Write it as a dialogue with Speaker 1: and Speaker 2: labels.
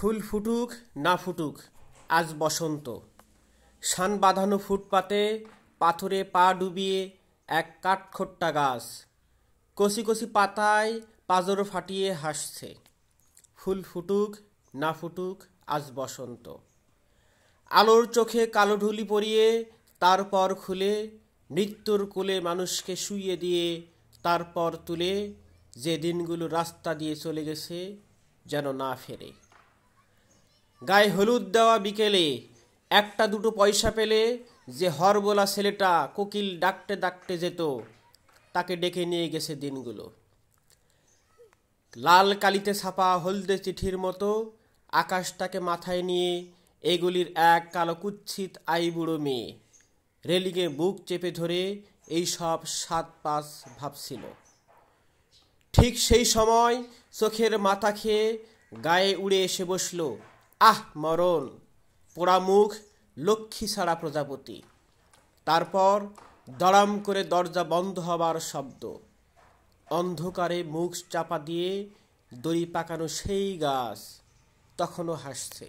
Speaker 1: ফুল ফুটুক না ফুটুক আজ বসন্ত। শান বাঁধানো ফুটপাতে পাথরে পা ডুবিয়ে এক কাঠখোট্টা গাছ কচি কচি পাতায় পাঁজর ফাটিয়ে হাসছে। ফুল ফুটুক না ফুটুক আজ বসন্ত। আলোর চোখে কালো ঢুলি পরিয়ে তারপর খুলে মৃত্যুর কোলে মানুষকে শুইয়ে দিয়ে তারপর তুলে যে দিনগুলো রাস্তা দিয়ে চলে গেছে যেন না ফেরে। গায়ে হলুদ দেওয়া বিকেলে একটা দুটো পয়সা পেলে যে হরবোলা ছেলেটা কোকিল ডাকতে ডাকতে যেত তাকে ডেকে নিয়ে গেছে দিনগুলো। লাল কালিতে ছাপা হলদে চিঠির মতো আকাশটাকে মাথায় নিয়ে এগুলির এক কালো কুৎসিত আইবুড়ো মেয়ে রেলিংয়ে বুক চেপে ধরে এই সব ৭-৫ ভাবছিল। ঠিক সেই সময় চোখের মাথা খেয়ে গায়ে উড়ে এসে বসল আহ মরণ, পোড়া মুখ, লক্ষ্মী ছাড়া প্রজাপতি। তারপর দড়াম করে দরজা বন্ধ হবার শব্দ। অন্ধকারে মুখ চাপা দিয়ে দড়ি পাকানো সেই গাছ তখনও হাসছে।